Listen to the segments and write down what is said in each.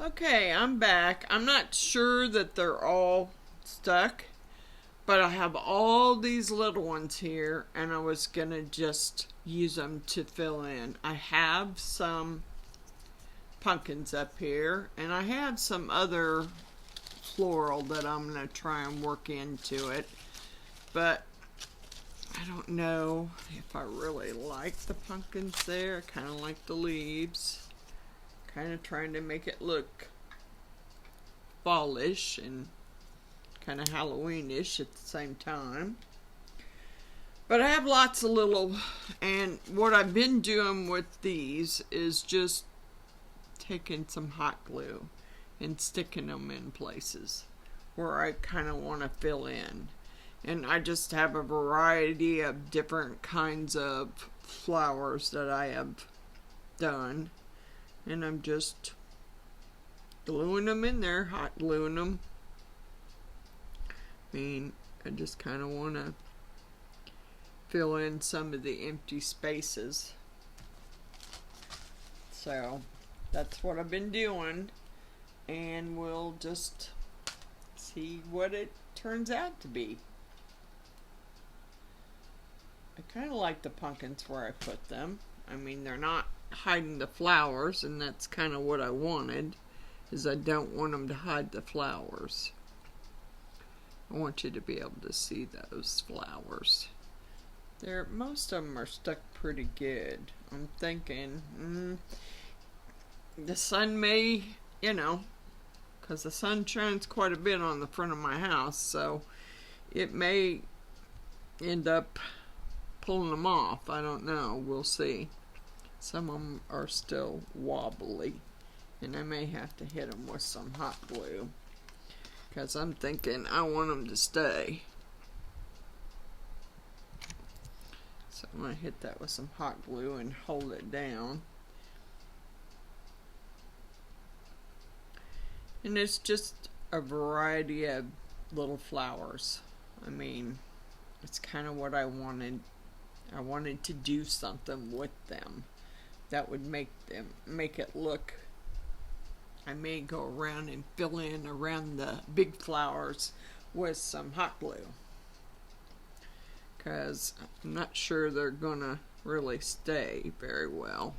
Okay, I'm back. I'm not sure that they're all stuck, but I have all these little ones here, and I was gonna just use them to fill in. I have some pumpkins up here, and I have some other floral that I'm gonna try and work into it, but I don't know if I really like the pumpkins there. I kind of like the leaves. Kind of trying to make it look fallish and kind of Halloweenish at the same time. But I have lots of little, and what I've been doing with these is just taking some hot glue and sticking them in places where I kind of want to fill in. And I just have a variety of different kinds of flowers that I have done. And I'm just gluing them in there, hot gluing them. I mean, I just kind of want to fill in some of the empty spaces. So that's what I've been doing, and we'll just see what it turns out to be. I kind of like the pumpkins where I put them. I mean, they're not hiding the flowers, and that's kind of what I wanted, is I don't want them to hide the flowers. I want you to be able to see those flowers. Most of them are stuck pretty good. I'm thinking, the sun may, because the sun shines quite a bit on the front of my house, so it may end up pulling them off. I don't know. We'll see. Some of them are still wobbly, and I may have to hit them with some hot glue, because I'm thinking I want them to stay. So I'm going to hit that with some hot glue and hold it down. And it's just a variety of little flowers. I mean, it's kind of what I wanted. I wanted to do something with them that would make it look. I may go around and fill in around the big flowers with some hot glue, because I'm not sure they're gonna really stay very well.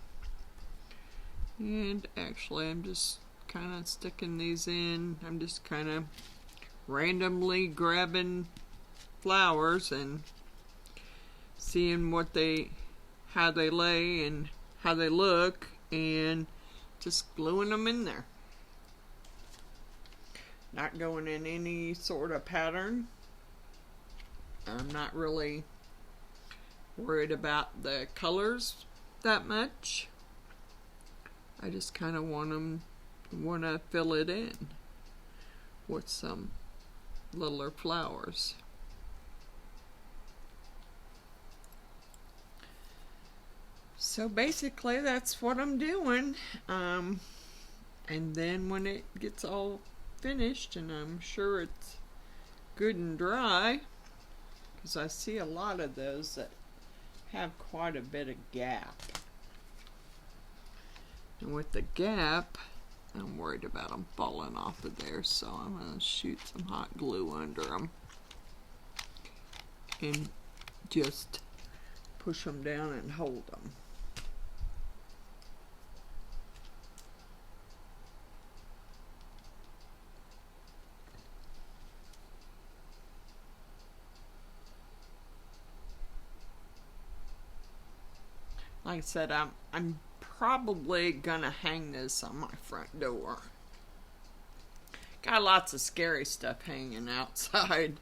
And actually, I'm just kind of sticking these in. I'm just kind of randomly grabbing flowers and seeing how they lay and how they look, and just gluing them in there. Not going in any sort of pattern. I'm not really worried about the colors that much. I just kind of want to fill it in with some littler flowers. So basically that's what I'm doing. And then when it gets all finished, and I'm sure it's good and dry, because I see a lot of those that have quite a bit of gap. And with the gap, I'm worried about them falling off of there, so I'm going to shoot some hot glue under them and just push them down and hold them. Like I said, I'm probably gonna hang this on my front door. Got lots of scary stuff hanging outside.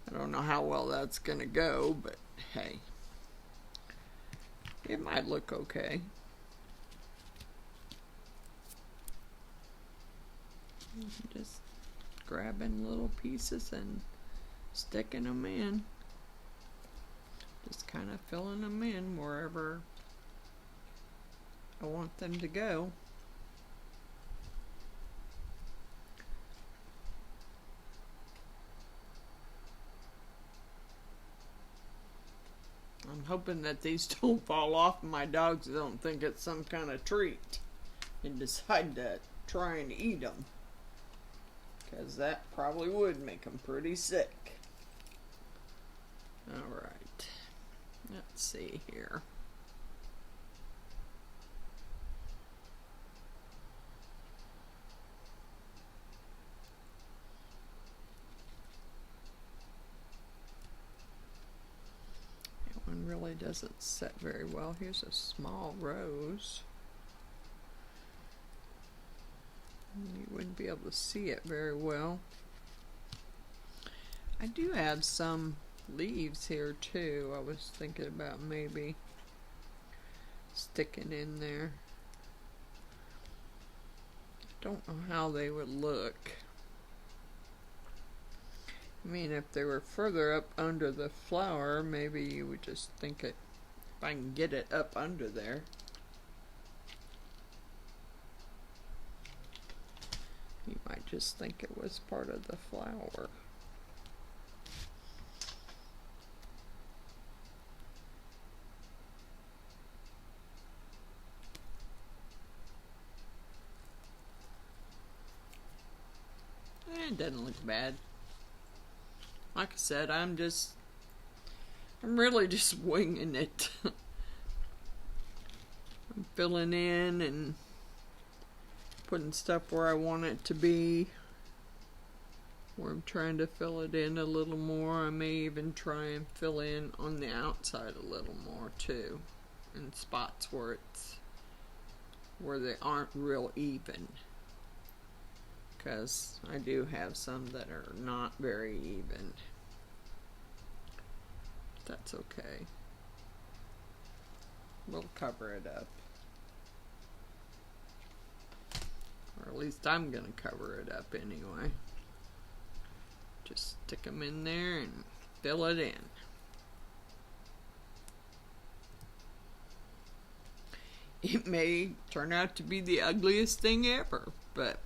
I don't know how well that's gonna go, but hey, it might look okay. Just grabbing little pieces and sticking them in. Just kind of filling them in wherever I want them to go. I'm hoping that these don't fall off and my dogs don't think it's some kind of treat and decide to try and eat them, because that probably would make them pretty sick. Alright, let's see here. That one really doesn't set very well. Here's a small rose. You wouldn't be able to see it very well. I do have some leaves here too. I was thinking about maybe sticking in there. Don't know how they would look. I mean, if they were further up under the flower, maybe you would just think it, if I can get it up under there. You might just think it was part of the flower. It doesn't look bad. Like I said, I'm really just winging it. I'm filling in and putting stuff where I want it to be. Where I'm trying to fill it in a little more. I may even try and fill in on the outside a little more too, in spots where they aren't real even. Because I do have some that are not very even. That's okay. We'll cover it up. Or at least I'm going to cover it up anyway. Just stick them in there and fill it in. It may turn out to be the ugliest thing ever, but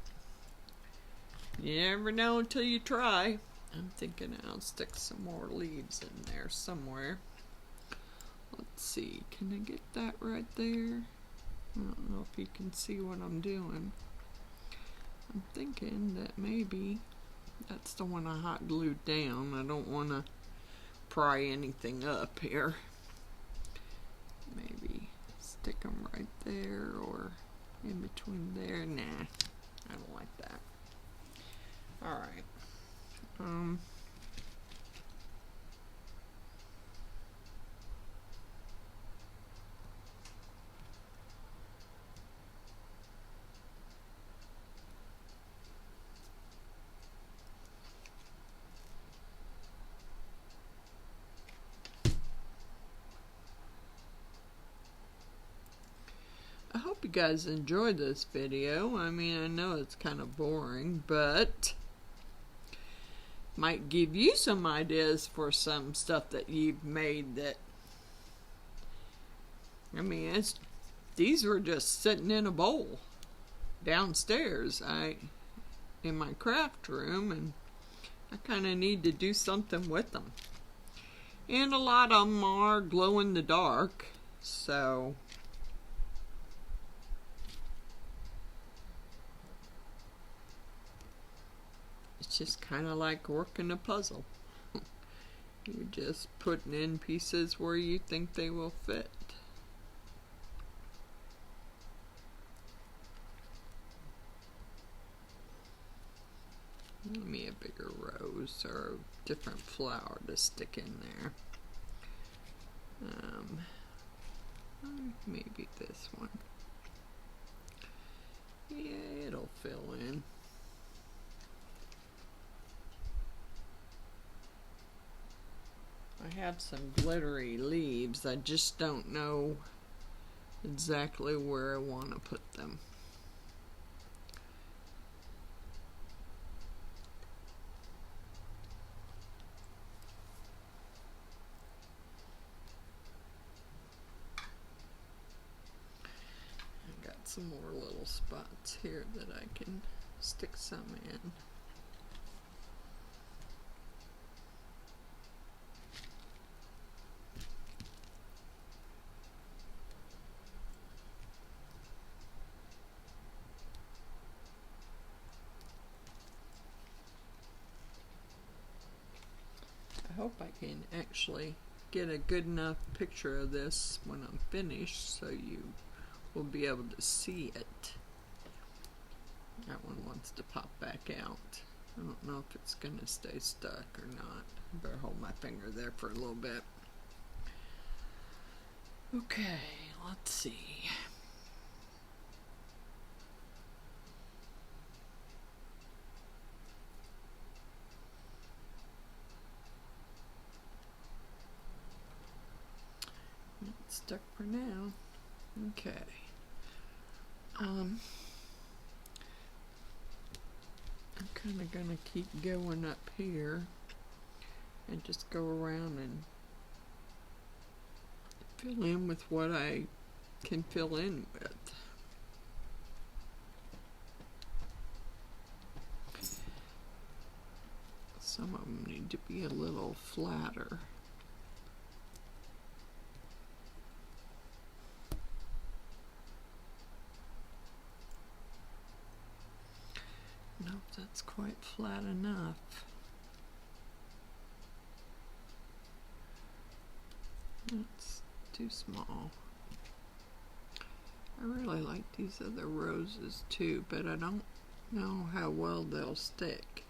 you never know until you try. I'm thinking I'll stick some more leaves in there somewhere. Let's see, can I get that right there? I don't know if you can see what I'm doing. I'm thinking that maybe that's the one I hot glued down. I don't want to pry anything up here. Maybe stick them right there or in between there. Nah, I don't like that. Alright. I hope you guys enjoyed this video. I mean, I know it's kind of boring, but might give you some ideas for some stuff that you've made that, I mean, these were just sitting in a bowl downstairs in my craft room, and I kind of need to do something with them. And a lot of them are glow in the dark, so it's just kind of like working a puzzle. You're just putting in pieces where you think they will fit. Give me a bigger rose or a different flower to stick in there. Maybe this one. Yeah, it'll fill in. I have some glittery leaves. I just don't know exactly where I want to put them. I got some more little spots here that I can stick some in. I hope I can actually get a good enough picture of this when I'm finished so you will be able to see it. That one wants to pop back out. I don't know if it's going to stay stuck or not. I better hold my finger there for a little bit. Okay, let's see. It's stuck for now. Okay. I'm kind of going to keep going up here and just go around and fill in with what I can fill in with. Some of them need to be a little flatter. Nope, that's quite flat enough. That's too small. I really like these other roses too, but I don't know how well they'll stick.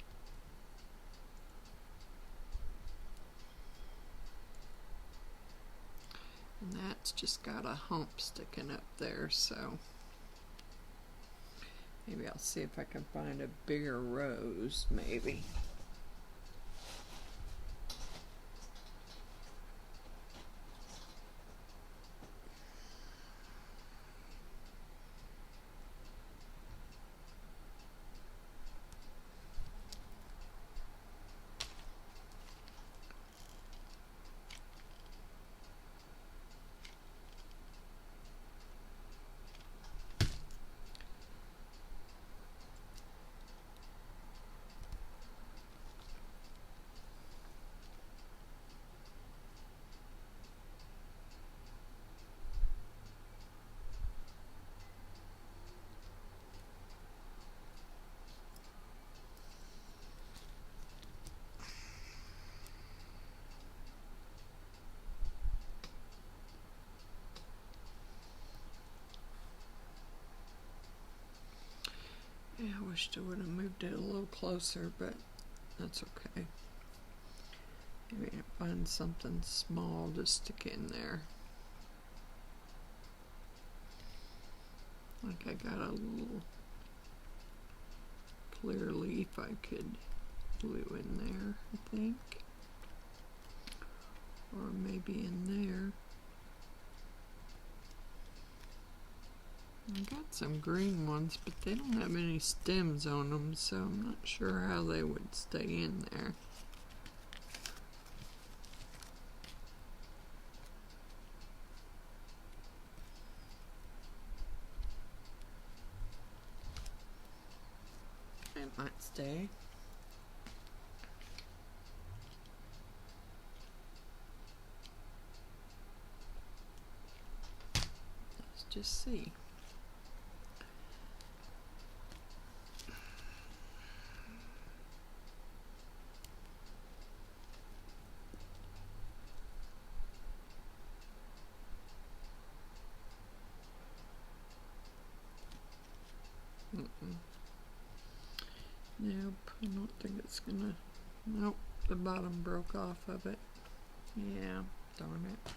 And that's just got a hump sticking up there, so maybe I'll see if I can find a bigger rose, maybe. Yeah, I wished I would have moved it a little closer, but that's okay. Maybe I find something small to stick in there. Like I got a little clear leaf I could glue in there, I think. Or maybe in there. I got some green ones, but they don't have any stems on them, so I'm not sure how they would stay in there. It might stay. Let's just see. Nope, I don't think it's gonna. Nope, the bottom broke off of it. Yeah, darn it.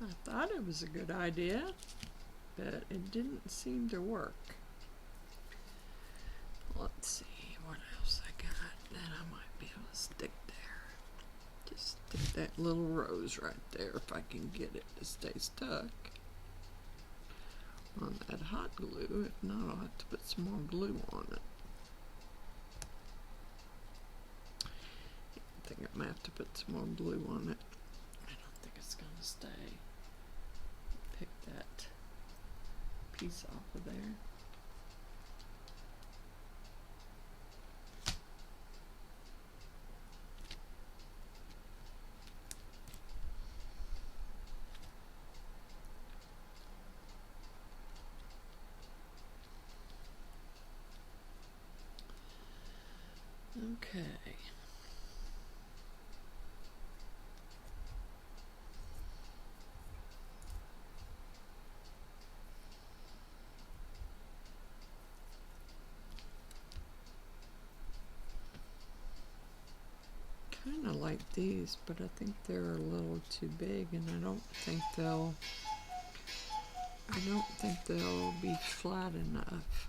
I thought it was a good idea, but it didn't seem to work. Let's see what else I got that I might be able to stick there. Just stick that little rose right there if I can get it to stay stuck on that hot glue. If not, I'll have to put some more glue on it. I think I might have to put some more glue on it. I don't think it's gonna stay. Pick that piece off of there. Okay. like these, but I think they're a little too big, and I don't think they'll be flat enough.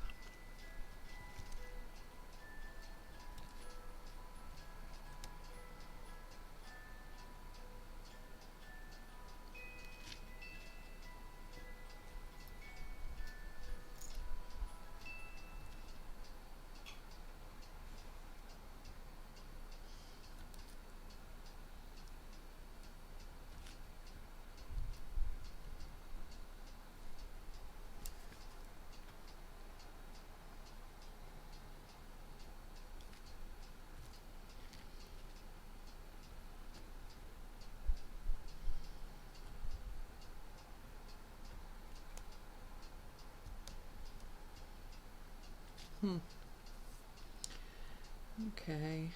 Okay.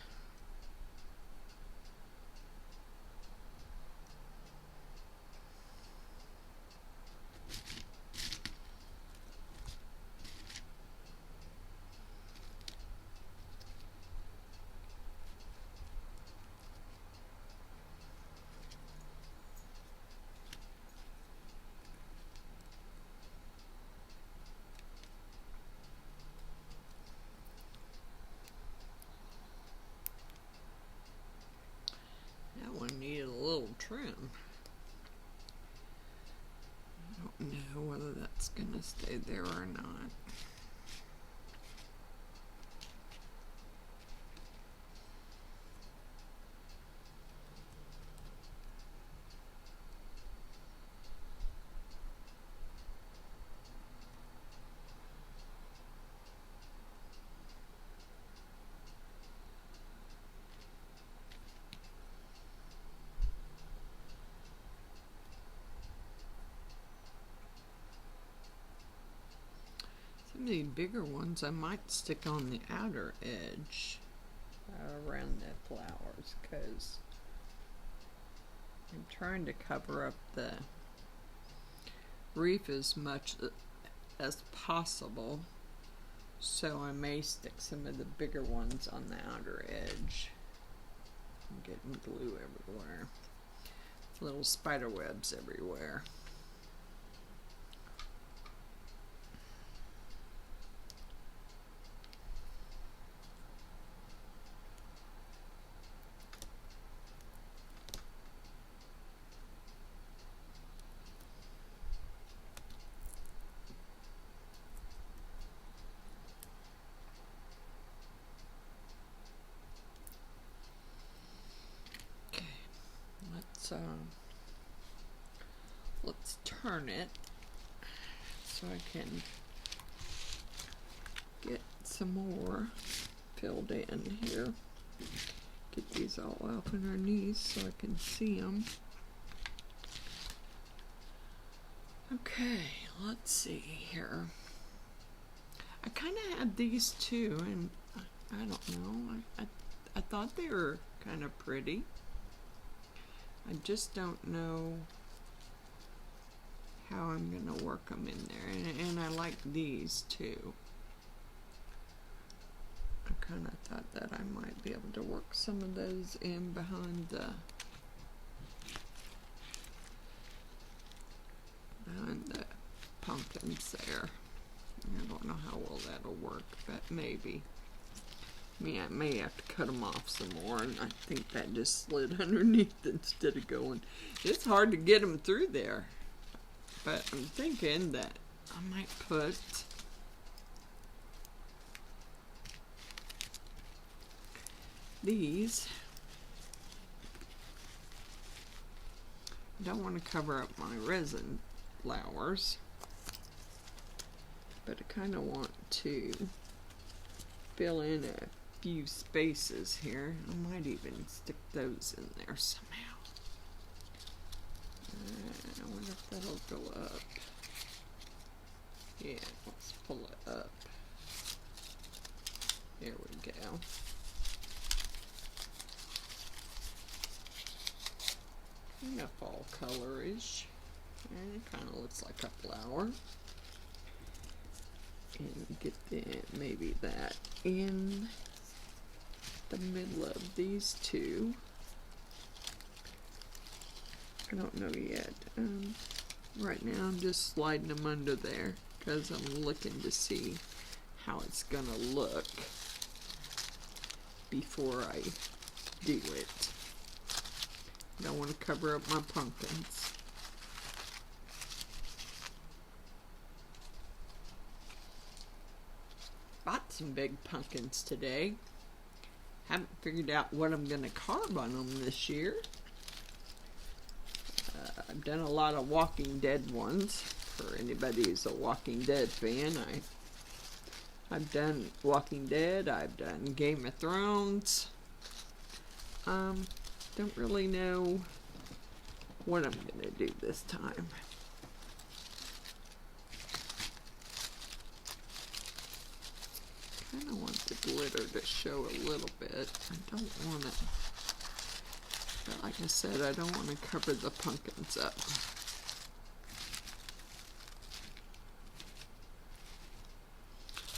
That one needed a little trim. I don't know whether that's gonna stay there or not. Some of these bigger ones I might stick on the outer edge around the flowers, because I'm trying to cover up the wreath as much as possible, so I may stick some of the bigger ones on the outer edge. I'm getting glue everywhere. Little spider webs everywhere. Let's turn it so I can get some more filled in here. Get these all up underneath so I can see them. Okay, let's see here. I kind of had these too, and I don't know. I thought they were kind of pretty. I just don't know how I'm gonna work them in there, and I like these too. I kind of thought that I might be able to work some of those in behind the pumpkins there. I don't know how well that'll work, but maybe. I may have to cut them off some more, and I think that just slid underneath instead of going. It's hard to get them through there, but I'm thinking that I might put these. I don't want to cover up my resin flowers, but I kind of want to fill in a few spaces here. I might even stick those in there somehow. I wonder if that'll go up. Yeah, let's pull it up. There we go. Kind of fall colorish. And it kind of looks like a flower. And get maybe that in the middle of these two. I don't know yet. Right now I'm just sliding them under there because I'm looking to see how it's gonna look before I do it. I don't want to cover up my pumpkins. Bought some big pumpkins today. Haven't figured out what I'm going to carve on them this year. I've done a lot of Walking Dead ones. For anybody who's a Walking Dead fan, I've done Walking Dead. I've done Game of Thrones. Don't really know what I'm going to do this time. I kind of want the glitter to show a little bit. I don't want it, but like I said, I don't want to cover the pumpkins up.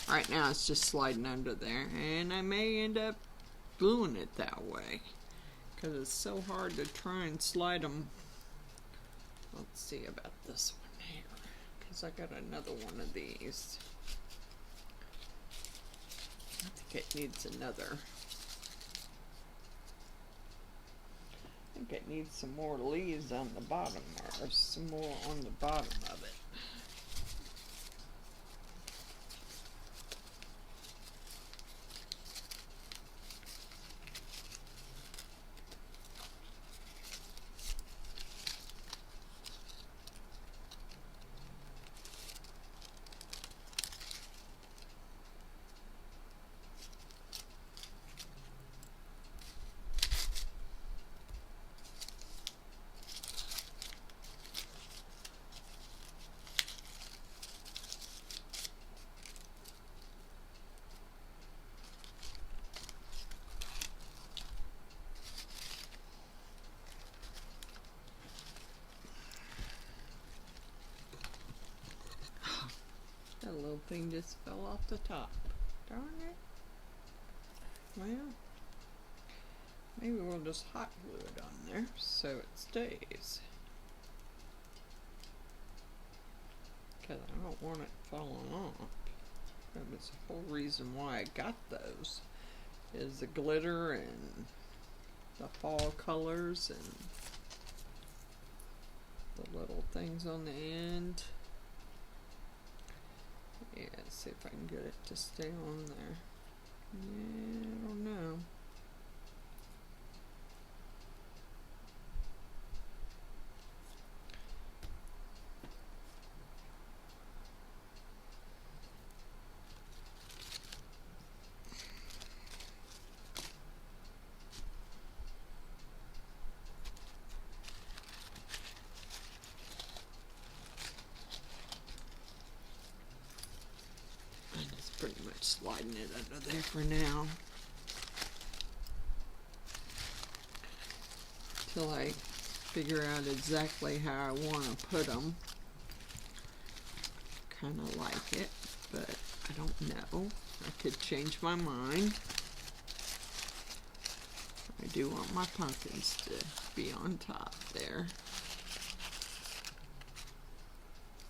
Right now it's just sliding under there, and I may end up gluing it that way because it's so hard to try and slide them. Let's see about this one here, because I got another one of these. I think it needs another. I think it needs some more leaves on the bottom, or some more on the bottom of it. That little thing just fell off the top. Darn it. Well, maybe we'll just hot glue it on there so it stays. Because I don't want it falling off. That was the whole reason why I got those. Is the glitter and the fall colors and the little things on the end. Yeah, see if I can get it to stay on there. Yeah, I don't know. Pretty much sliding it under there for now till I figure out exactly how I want to put them. Kind of like it, but I don't know. I could change my mind. I do want my pumpkins to be on top there.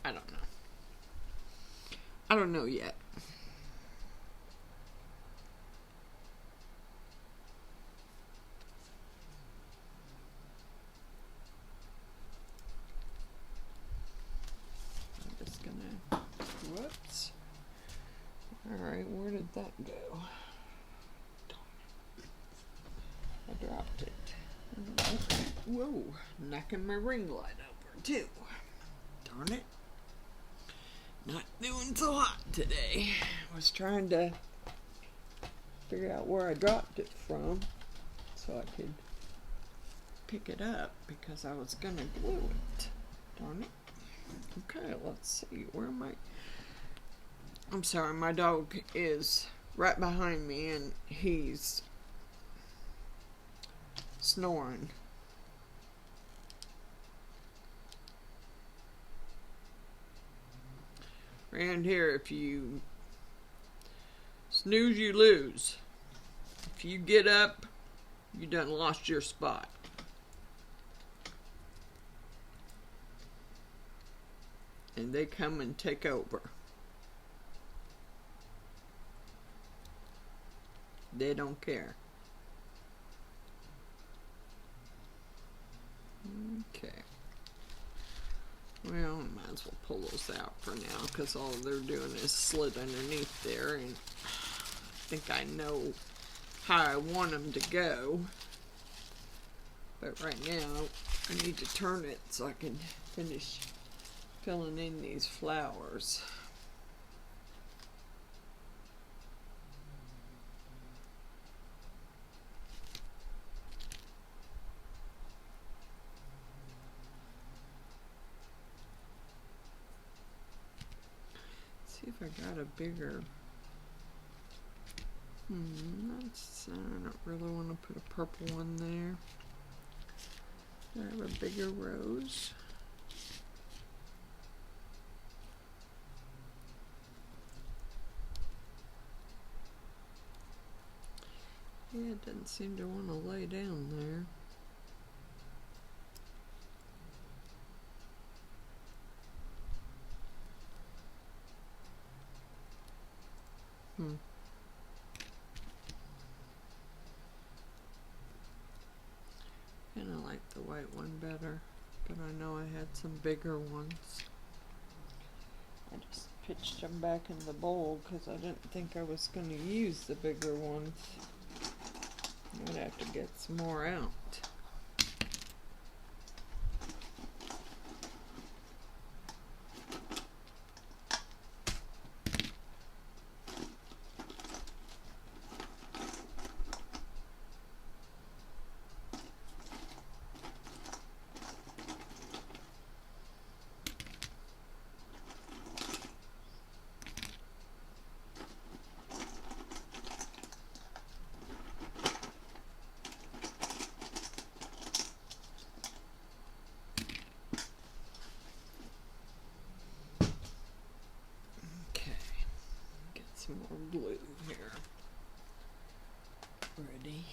I don't know. I don't know yet. Whoops. Alright, where did that go? I dropped it. Whoa, knocking my ring light over too. Darn it. Not doing so hot today. I was trying to figure out where I dropped it from so I could pick it up because I was gonna glue it. Darn it. Okay, let's see. Where am I? I'm sorry, my dog is right behind me and he's snoring. Around here, if you snooze, you lose. If you get up, you done lost your spot. and they come and take over. They don't care. Okay. Well, I might as well pull those out for now because all they're doing is slit underneath there, and I think I know how I want them to go. But right now, I need to turn it so I can finish filling in these flowers. See if I got a bigger. I don't really want to put a purple one there. Do I have a bigger rose? Yeah, it doesn't seem to want to lay down there. Kind of like the white one better, but I know I had some bigger ones. I just pitched them back in the bowl because I didn't think I was going to use the bigger ones. I'm going to have to get some more out. More blue here. Ready.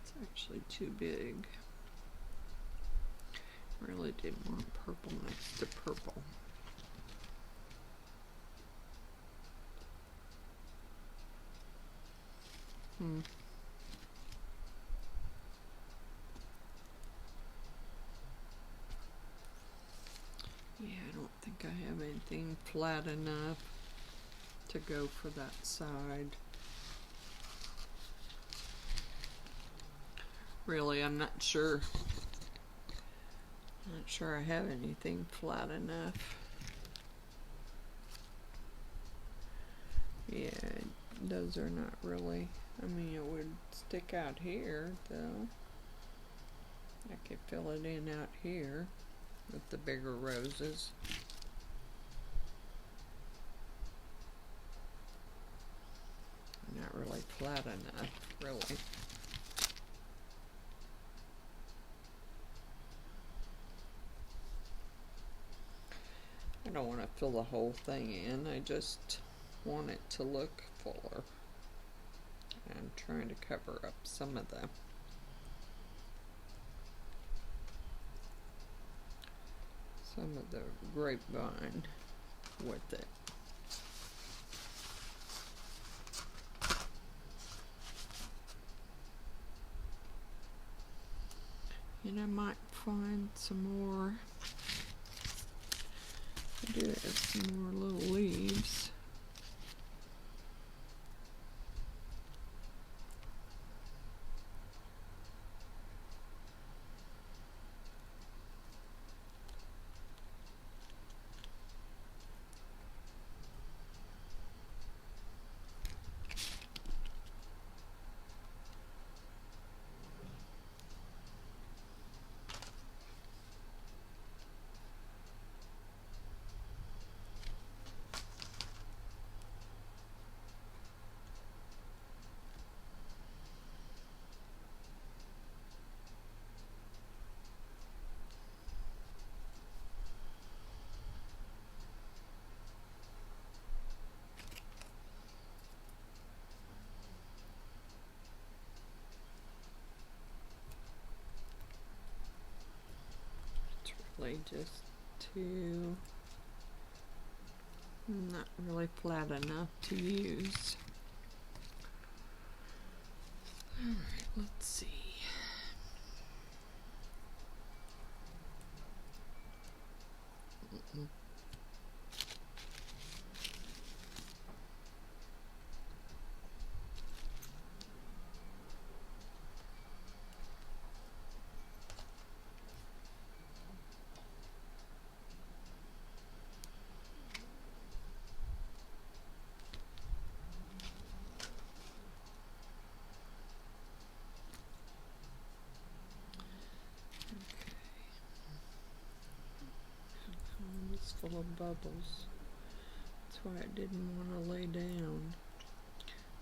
It's actually too big. Really did want purple next to purple. Yeah, I don't think I have anything flat enough to go for that side. Really, I'm not sure. Not sure I have anything flat enough. Yeah, those are not really. I mean, it would stick out here, though. I could fill it in out here with the bigger roses. Not really flat enough, really. I don't want to fill the whole thing in. I just want it to look fuller. I'm trying to cover up some of the grapevine with it. And I might find some more. I do have some more little leaves. probably just too, not really flat enough to use. Alright, let's see. It's full of bubbles. That's why I didn't want to lay down.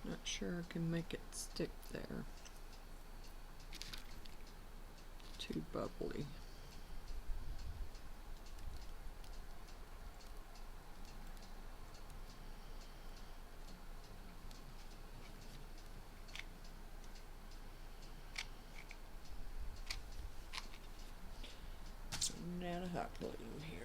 Not sure I can make it stick there. Too bubbly. Running out of hot glue here.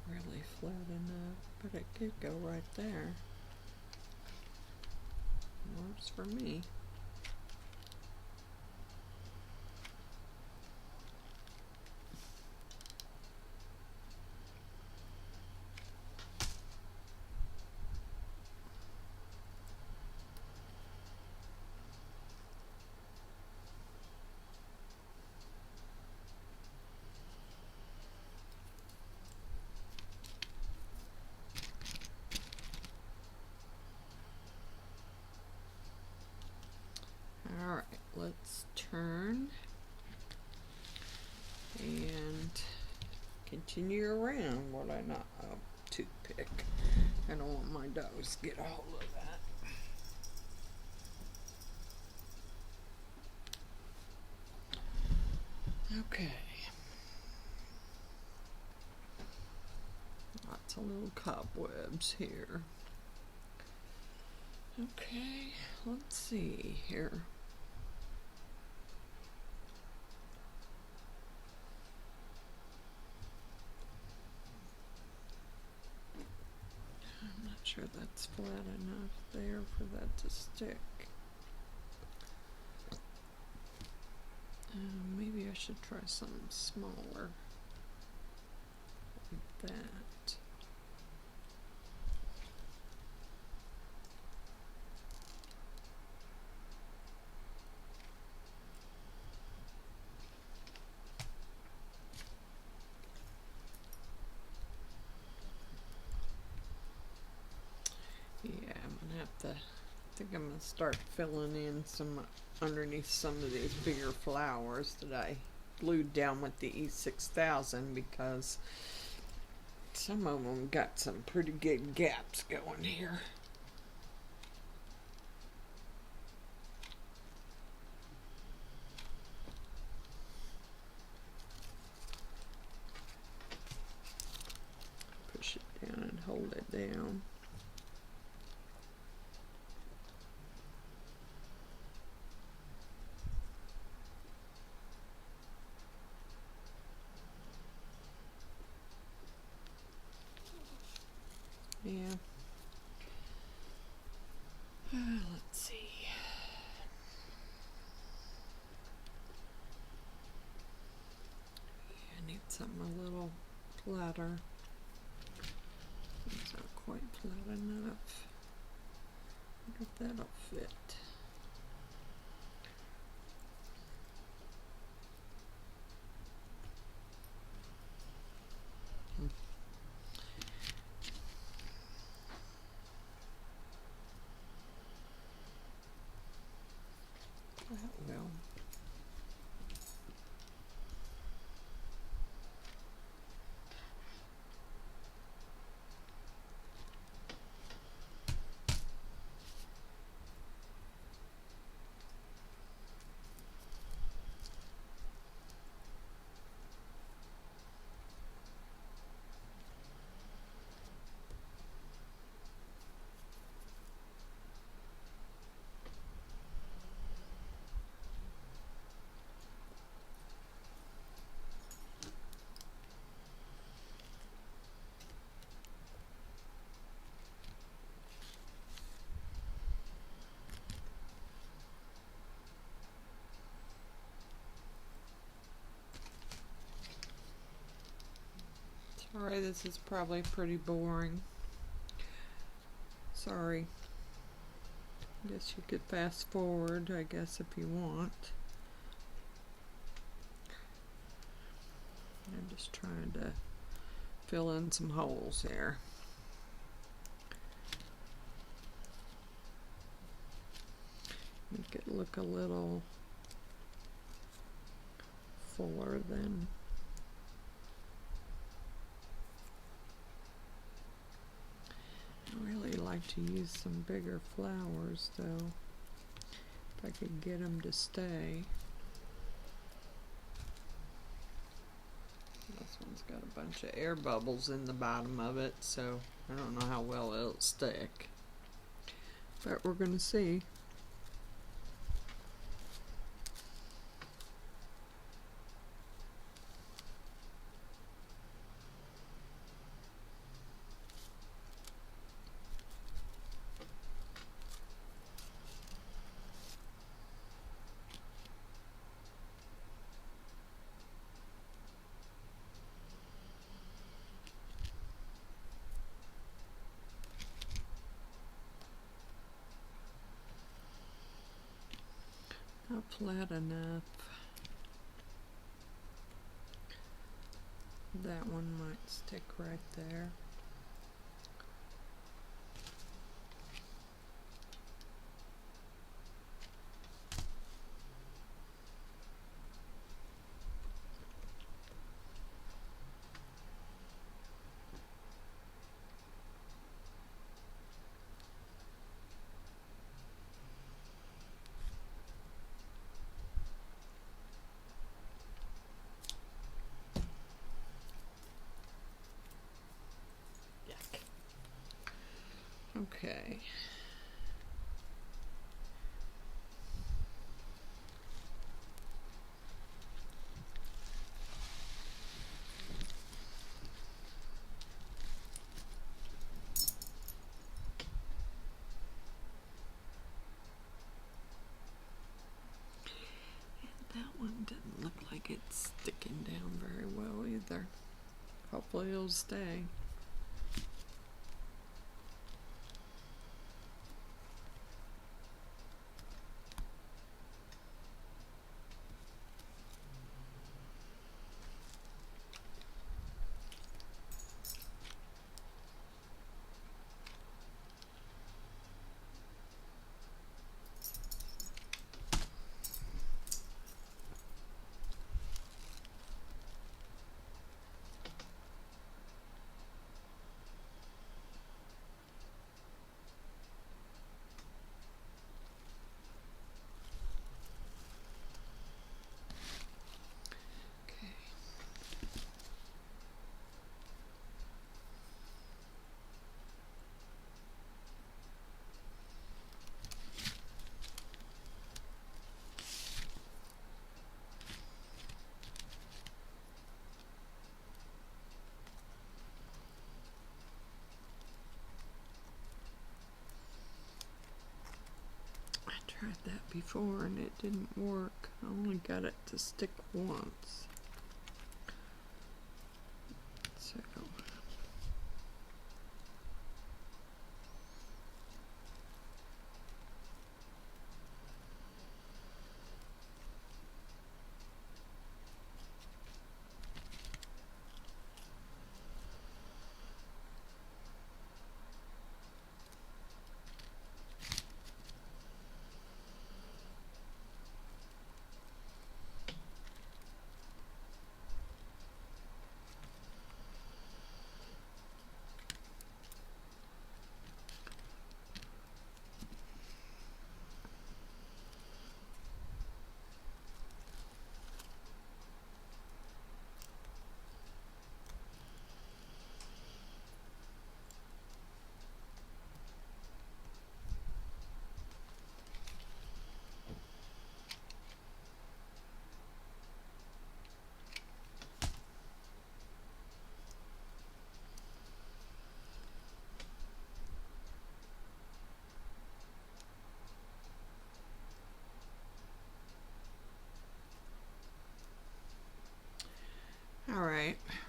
Really flat enough, but it could go right there. Works for me. Alright, let's turn and continue around. What I not, oh, toothpick. I don't want my dogs to get a hold of that. Okay. Lots of little cobwebs here. Okay, let's see here. I'm not sure that's flat enough there for that to stick. Maybe I should try something smaller like that. Yeah, I'm gonna have to, I think I'm gonna start filling in some underneath some of these bigger flowers that I glued down with the E6000 because some of them got some pretty good gaps going here. Push it down and hold it down. Yeah. Let's see. I need something a little flatter. These aren't quite flat enough. I wonder if that'll fit. Alright, this is probably pretty boring. Sorry. Guess you could fast forward, I guess, if you want. I'm just trying to fill in some holes here. Make it look a little fuller than I really like to use some bigger flowers though, if I could get them to stay. This one's got a bunch of air bubbles in the bottom of it, so I don't know how well it'll stick, but we're gonna see. Not flat enough. That one might stick right there. Okay. And that one doesn't look like it's sticking down very well either. Hopefully it'll stay. Tried that before and it didn't work. I only got it to stick once. So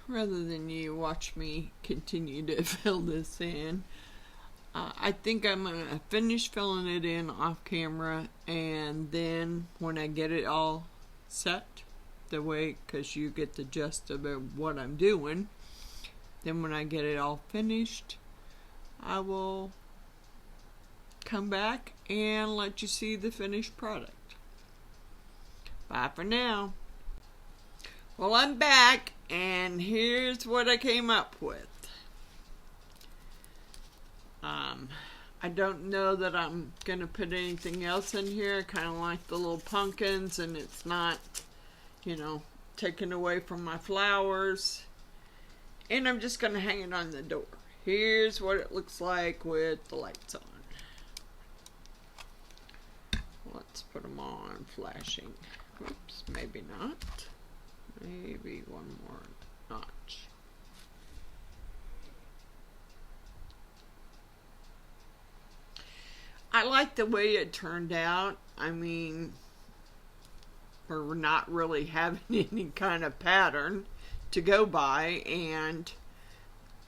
rather than you watch me continue to fill this in. I think I'm going to finish filling it in off camera, and then when I get it all set the way, because you get the gist of what I'm doing, then when I get it all finished, I will come back and let you see the finished product. Bye for now. Well, I'm back, and here's what I came up with. I don't know that I'm going to put anything else in here. I kind of like the little pumpkins, and it's not, you know, taken away from my flowers. And I'm just going to hang it on the door. Here's what it looks like with the lights on. Let's put them on flashing. Oops, maybe not. Maybe one more notch. I like the way it turned out. I mean, we're not really having any kind of pattern to go by, and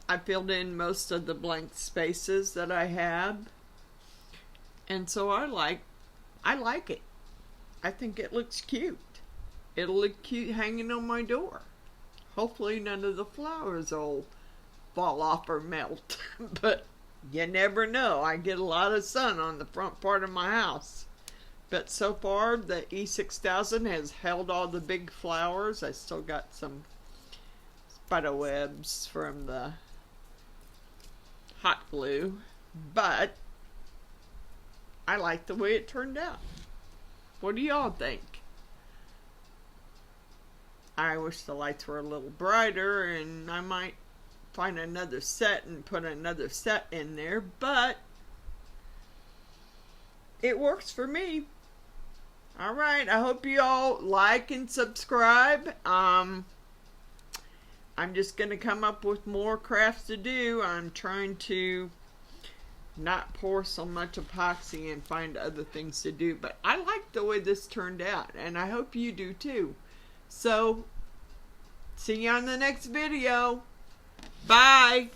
I filled in most of the blank spaces that I have, and so I like it. I think it looks cute. It'll look cute hanging on my door. Hopefully none of the flowers will fall off or melt, but you never know. I get a lot of sun on the front part of my house. But so far, the E6000 has held all the big flowers. I still got some spider webs from the hot glue. But I like the way it turned out. What do y'all think? I wish the lights were a little brighter, and I might find another set and put another set in there, but it works for me. Alright, I hope you all like and subscribe. I'm just going to come up with more crafts to do. I'm trying to not pour so much epoxy and find other things to do, but I like the way this turned out, and I hope you do too. So, see you on the next video. Bye.